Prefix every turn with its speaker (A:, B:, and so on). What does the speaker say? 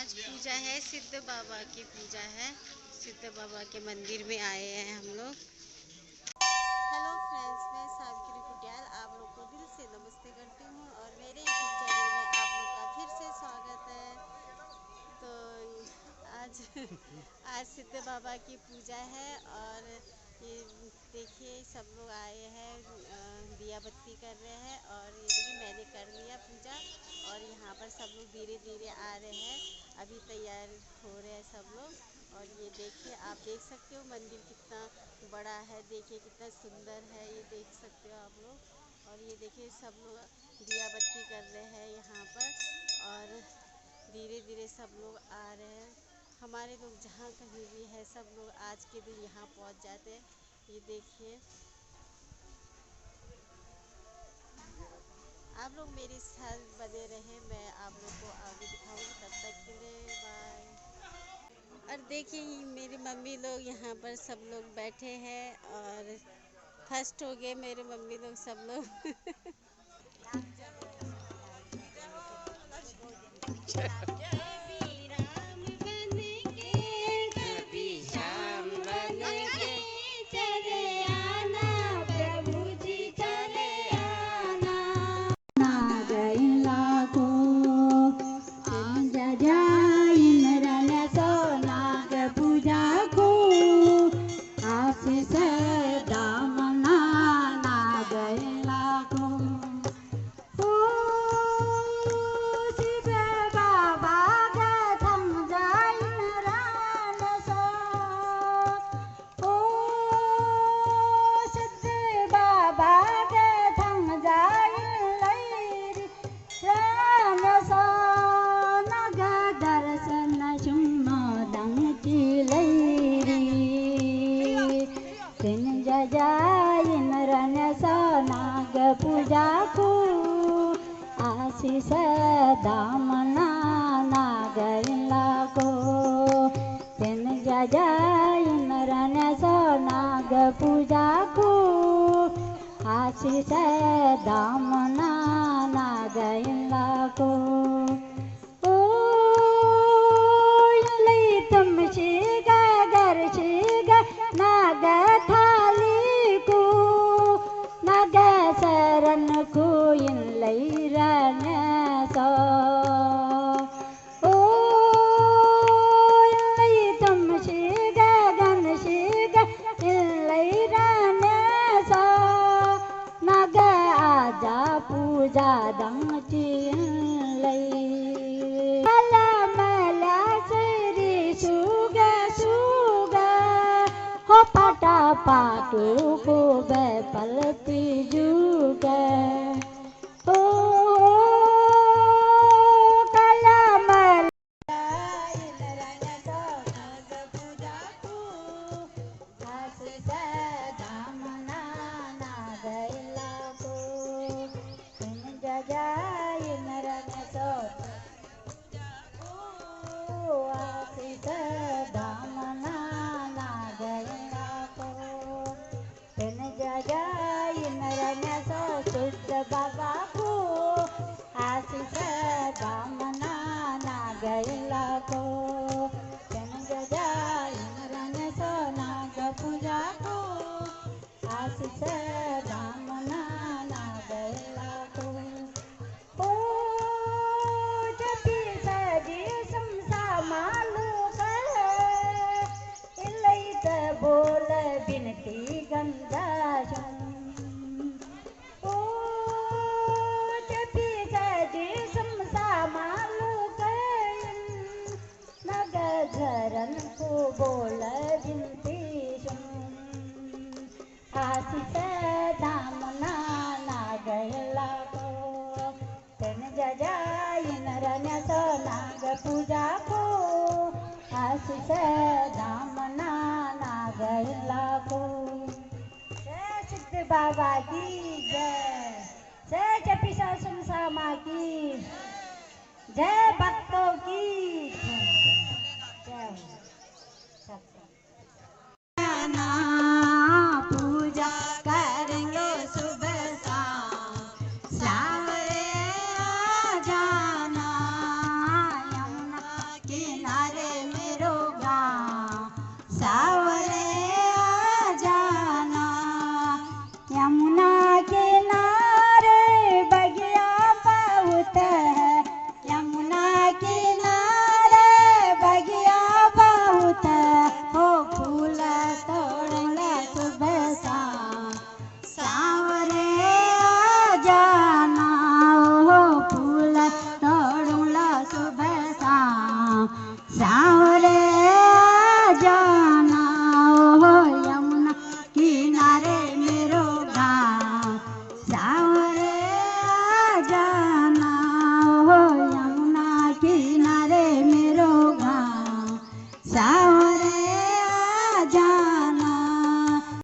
A: आज पूजा है, सिद्ध बाबा की पूजा है। सिद्ध बाबा के मंदिर में आए हैं हम लोग। हेलो फ्रेंड्स, मैं सावित्री कुटियाल आप लोग को दिल से नमस्ते करती हूँ और मेरे यूट्यूब चैनल में आप लोग का फिर से स्वागत है। तो आज आज सिद्ध बाबा की पूजा है और ये देखिए सब लोग आए हैं, दिया बत्ती कर रहे हैं और ये देखिए मैंने कर लिया पूजा और यहाँ पर सब लोग धीरे धीरे आ रहे हैं। अभी तैयार हो रहे हैं सब लोग और ये देखिए आप देख सकते हो मंदिर कितना बड़ा है, देखिए कितना सुंदर है, ये देख सकते हो आप लोग। और ये देखिए सब लोग दिया बत्ती कर रहे हैं यहाँ पर और धीरे धीरे सब लोग आ रहे हैं। हमारे लोग जहाँ कहीं भी है सब लोग आज के दिन यहाँ पहुँच जाते हैं। ये देखिए आप लोग मेरे साथ बने रहे, मैं आप लोग को आगे दिखाऊंगी। तब तक के लिए बाय। और देखिए मेरी मम्मी लोग यहाँ पर सब लोग बैठे हैं और फर्स्ट हो गए मेरे मम्मी लोग सब लोग।
B: पूजा को आशीष दामना नागरिला को तेन जय नरन सो नाग पूजा को आशीष दामना नागरिला को ओ लई तुम शिगा गर शिगा नाग थाली को नाग शरण को इन लई रन सो ओ लई तुम शिगा गन शिगा इन लई रन सो नाग आजा पूजा दंग चिन लई मला मला श्री सुगा सुगा हो पाटा पाटू को बे पलती जुगा ओ कला मला इनरन तो नाग पूजा को आशीष दामना नागैला को इन जजा इनरन तो आशीष दामना नागैला को इन जजा इनरन तो सिद्ध बाबा को आशीष दामना नागैला को इन जजा इनरन तो नाग पूजा को आशीष दामना नागैला को ओ जपी सजी समसा मालू इलैत बोल बिनती गंगा ओ जपी सजी समसा मालू नग झरन को बोल बिनती आशीष दामना नागैला को तेन जजाई नरन सो नाग पूजा को आशीष दामना नागैला को। जय सिद्ध बाबा की जय, जय जपी समसा माँ की।